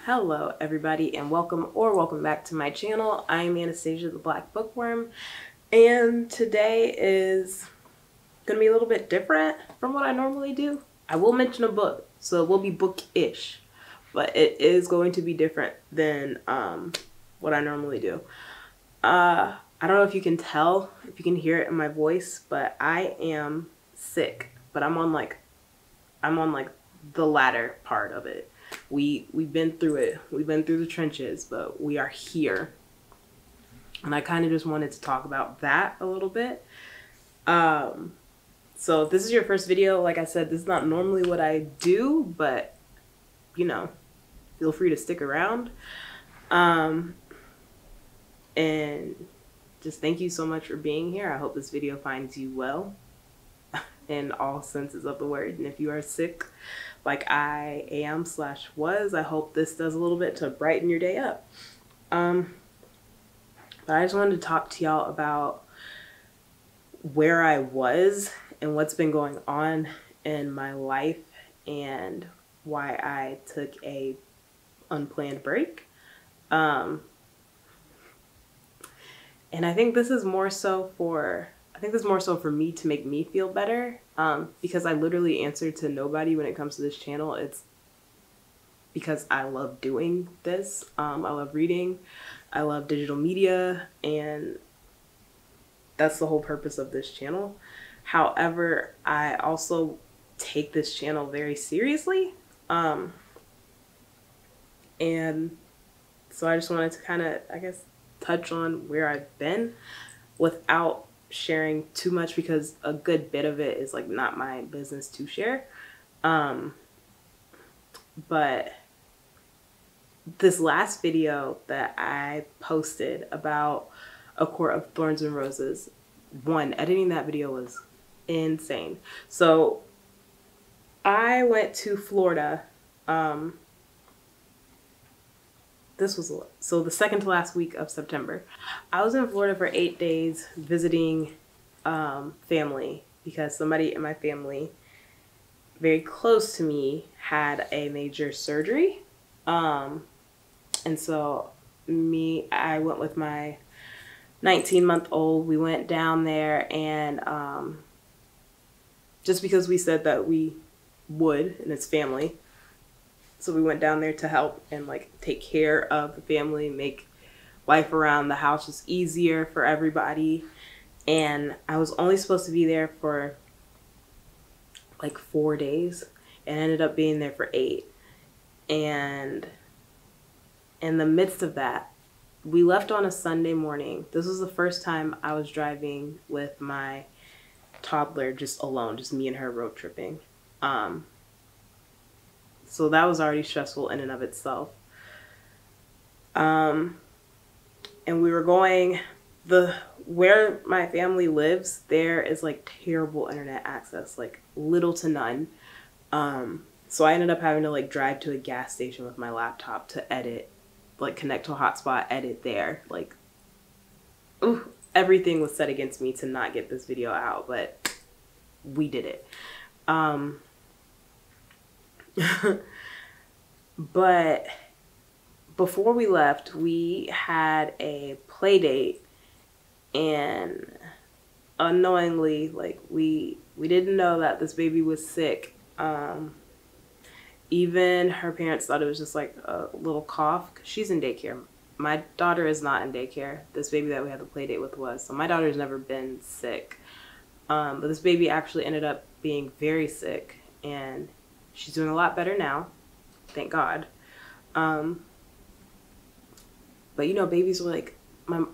Hello everybody and welcome back to my channel. I'm Anastasia the Black Bookworm, and today is gonna be a little bit different from what I normally do. I will mention a book, so it will be book-ish, but it is going to be different than what I normally do. I don't know if you can tell, if you can hear it in my voice, but I am sick, but I'm on like the latter part of it. We've been through it. We've been through the trenches, but we are here. And I kind of just wanted to talk about that a little bit. So if this is your first video, like I said, this is not normally what I do, but you know, feel free to stick around. And just thank you so much for being here. I hope this video finds you well in all senses of the word. And if you are sick, like I am / was, I hope this does a little bit to brighten your day up. But I just wanted to talk to y'all about where I was and what's been going on in my life and why I took a unplanned break. And I think this is more so for me to make me feel better, because I literally answer to nobody when it comes to this channel. It's because I love doing this. I love reading, I love digital media, and that's the whole purpose of this channel. However, I also take this channel very seriously. And so I just wanted to kind of, I guess, touch on where I've been without sharing too much, because a good bit of it is like not my business to share. But this last video that I posted about A Court of Thorns and Roses, editing that video was insane. So I went to Florida. This was so the second to last week of September. I was in Florida for 8 days visiting family, because somebody in my family very close to me had a major surgery. And so I went with my 19-month-old. We went down there, and just because we said that we would, and it's family. So we went down there to help and like take care of the family, make life around the house just easier for everybody. And I was only supposed to be there for like 4 days and ended up being there for 8. And in the midst of that, we left on a Sunday morning. This was the first time I was driving with my toddler just alone, just me and her road tripping. So that was already stressful in and of itself. And we were going, where my family lives, there is like terrible internet access, like little to none. So I ended up having to like drive to a gas station with my laptop to edit, like connect to a hotspot, edit there. Like, ooh, everything was set against me to not get this video out, but we did it. But before we left, we had a play date, and unknowingly, like we didn't know that this baby was sick. Even her parents thought it was just like a little cough, 'cause she's in daycare. My daughter is not in daycare. This baby that we had the play date with was. So my daughter's never been sick. But this baby actually ended up being very sick, and she's doing a lot better now, thank God. But you know, babies were like, I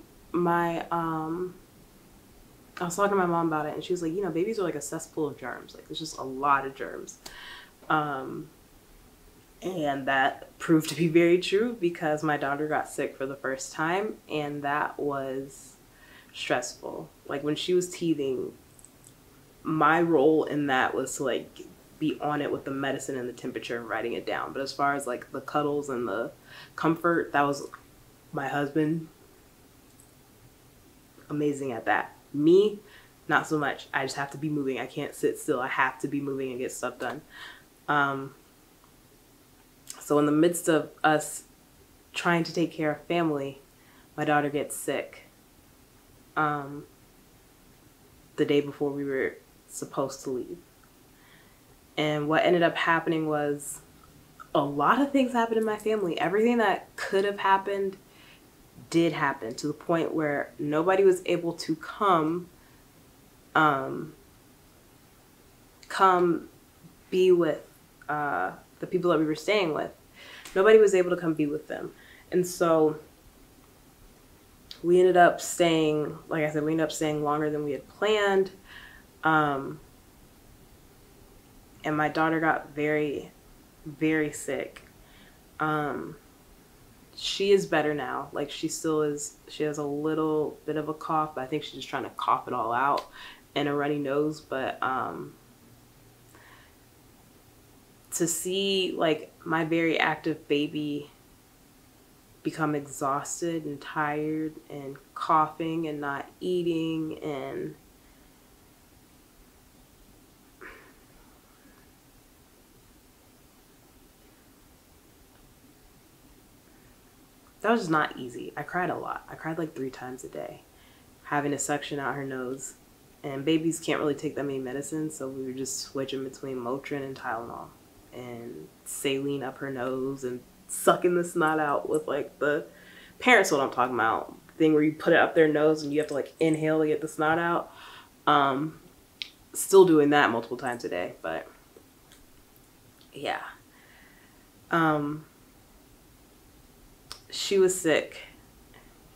was talking to my mom about it, and she was like, you know, babies are like a cesspool of germs. Like, there's just a lot of germs. And that proved to be very true, because my daughter got sick for the first time, and that was stressful. Like, when she was teething, my role in that was to like be on it with the medicine and the temperature and writing it down. But as far as like the cuddles and the comfort, that was my husband. Amazing at that. Me, not so much. I just have to be moving. I can't sit still. I have to be moving and get stuff done. So in the midst of us trying to take care of family, my daughter gets sick the day before we were supposed to leave. And what ended up happening was a lot of things happened in my family. Everything that could have happened did happen, to the point where nobody was able to come be with the people that we were staying with. Nobody was able to come be with them. And so we ended up staying, like I said, we ended up staying longer than we had planned. And my daughter got very, very sick. She is better now. Like, she still is, she has a little bit of a cough, but I think she's just trying to cough it all out, and a runny nose. But to see like my very active baby become exhausted and tired and coughing and not eating, and that was just not easy. I cried a lot. I cried like 3 times a day, having to suction out her nose. And babies can't really take that many medicines, so we were just switching between Motrin and Tylenol and saline up her nose and sucking the snot out with like the parents, what I'm talking about, thing where you put it up their nose and you have to like inhale to get the snot out. Still doing that multiple times a day, but yeah. She was sick.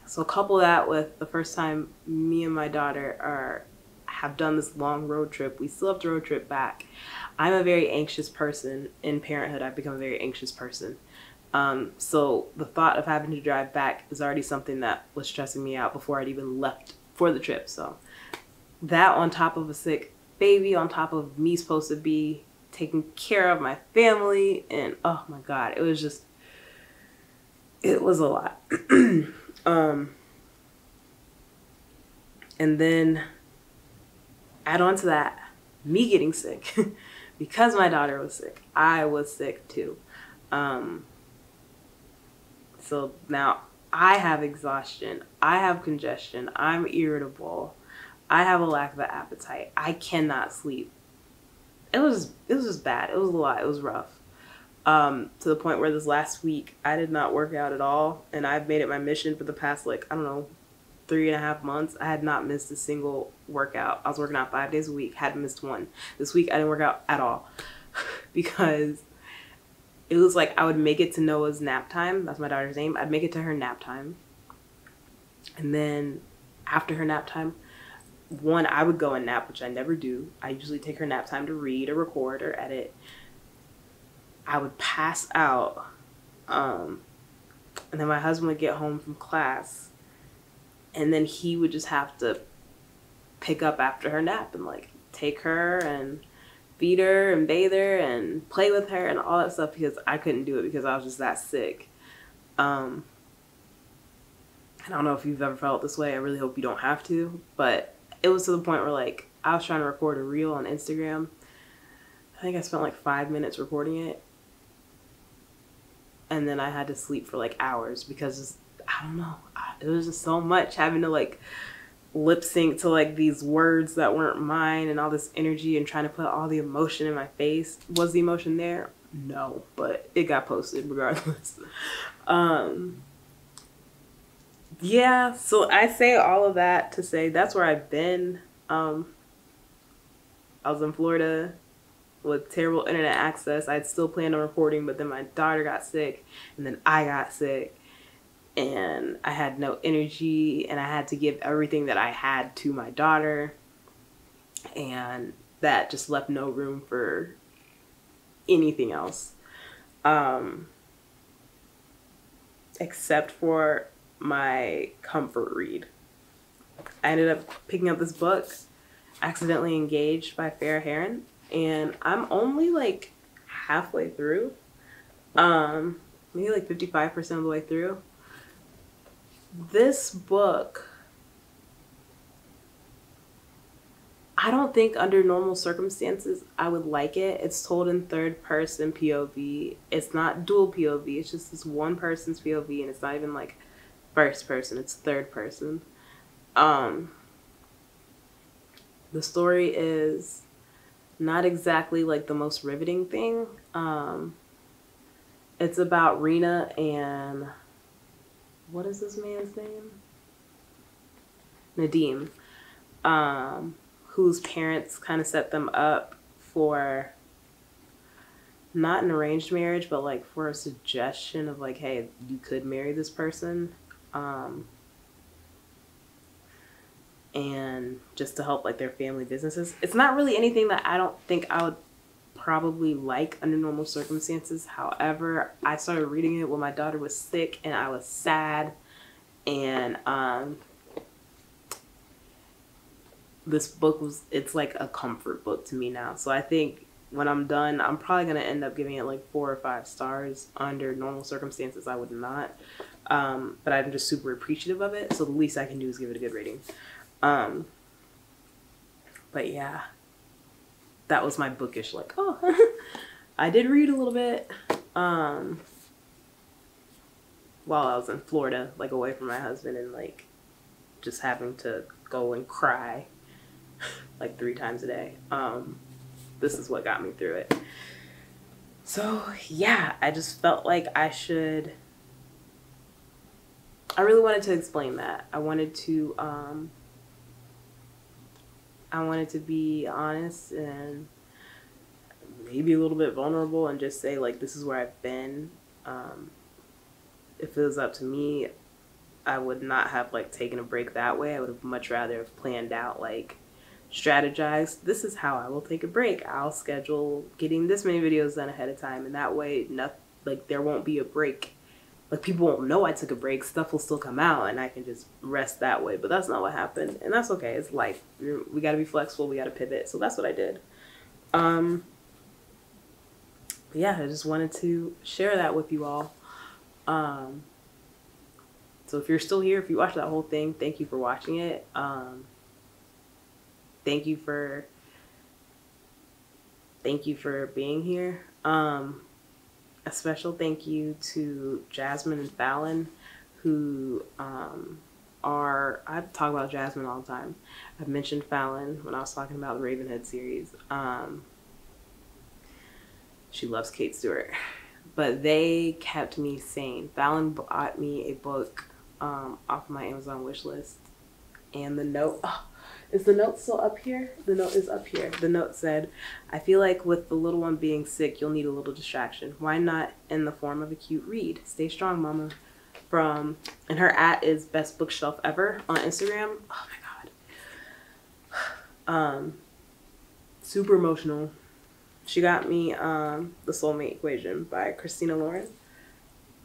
So couple that with the first time me and my daughter have done this long road trip. We still have to road trip back. I'm a very anxious person. In parenthood, I've become a very anxious person. So the thought of having to drive back is already something that was stressing me out before I'd even left for the trip. So that, on top of a sick baby, on top of me supposed to be taking care of my family, and oh my God, it was just, it was a lot. And then add on to that, me getting sick. Because my daughter was sick, I was sick too. So now I have exhaustion, I have congestion, I'm irritable, I have a lack of appetite, I cannot sleep. It was just bad. It was a lot. It was rough. To the point where this last week I did not work out at all, and I've made it my mission for the past, like, I don't know, 3.5 months. I had not missed a single workout. I was working out 5 days a week, hadn't missed one. This week I didn't work out at all because it was like I would make it to Noah's nap time. That's my daughter's name. I'd make it to her nap time. And then after her nap time, I would go and nap, which I never do. I usually take her nap time to read or record or edit. I would pass out. And then my husband would get home from class, and then he would just have to pick up after her nap and like take her and feed her and bathe her and play with her and all that stuff, because I couldn't do it because I was just that sick. I don't know if you've ever felt this way. I really hope you don't have to, but it was to the point where like I was trying to record a reel on Instagram. I think I spent like 5 minutes recording it, and then I had to sleep for like hours because I don't know, it was just so much having to like lip sync to like these words that weren't mine and all this energy and trying to put all the emotion in my face. Was the emotion there? No, but it got posted regardless. Yeah, so I say all of that to say that's where I've been. I was in Florida with terrible internet access. I'd still planned on recording, but then my daughter got sick, and then I got sick, and I had no energy, and I had to give everything that I had to my daughter, and that just left no room for anything else, except for my comfort read. I ended up picking up this book, Accidentally Engaged by Farrah Heron, and I'm only like halfway through, maybe like 55% of the way through. This book, I don't think under normal circumstances I would like it. It's told in third person POV. It's not dual POV. It's just this one person's POV, and it's not even like first person. It's third person. The story is not exactly like the most riveting thing. It's about Rena and what is this man's name? Nadim. Whose parents kind of set them up for not an arranged marriage, but like for a suggestion of like, hey, you could marry this person. And just to help like their family businesses. It's not really anything that I don't think I would probably like under normal circumstances. However, I started reading it when my daughter was sick and I was sad, and this book it's like a comfort book to me now. So I think when I'm done, I'm probably going to end up giving it like 4 or 5 stars. Under normal circumstances, I would not. But I'm just super appreciative of it. So the least I can do is give it a good rating. But yeah, that was my bookish, like, oh, I did read a little bit, while I was in Florida, like away from my husband, and like just having to go and cry like 3 times a day. This is what got me through it. So yeah, I just felt like I really wanted to explain that. I wanted to be honest and maybe a little bit vulnerable and just say like, this is where I've been. If it was up to me, I would not have like taken a break that way. I would have much rather have planned out, like strategized, this is how I will take a break. I'll schedule getting this many videos done ahead of time, and that way like there won't be a break. Like people won't know I took a break. Stuff will still come out and I can just rest that way. But that's not what happened. And that's okay. It's life. We got to be flexible. We got to pivot. So that's what I did. But yeah, I just wanted to share that with you all. So if you're still here, if you watched that whole thing, thank you for watching it. Thank you for being here. A special thank you to Jasmine and Fallon, who I talk about Jasmine all the time. I've mentioned Fallon when I was talking about the Ravenhood series. She loves Kate Stewart. But they kept me sane. Fallon bought me a book off my Amazon wish list. And the note, is the note still up here? The note is up here. The note said, I feel like with the little one being sick, you'll need a little distraction. Why not in the form of a cute read? Stay strong, mama. And her @ is best bookshelf ever on Instagram. Oh my God. Super emotional. She got me The Soulmate Equation by Christina Lauren.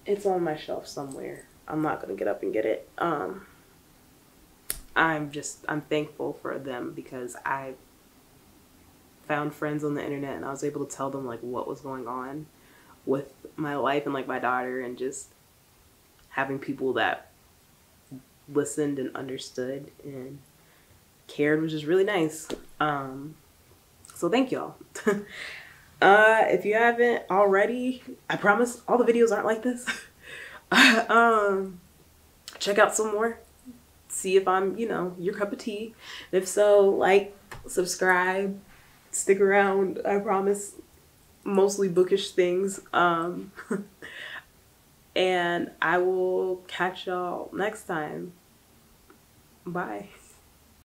It's on my shelf somewhere. I'm not gonna get up and get it. I'm thankful for them because I found friends on the internet and I was able to tell them like what was going on with my life and like my daughter, and just having people that listened and understood and cared was just really nice. So thank y'all. If you haven't already, I promise all the videos aren't like this. Check out some more. See if I'm, your cup of tea. If so, like, subscribe, stick around. I promise mostly bookish things. And I will catch y'all next time. Bye.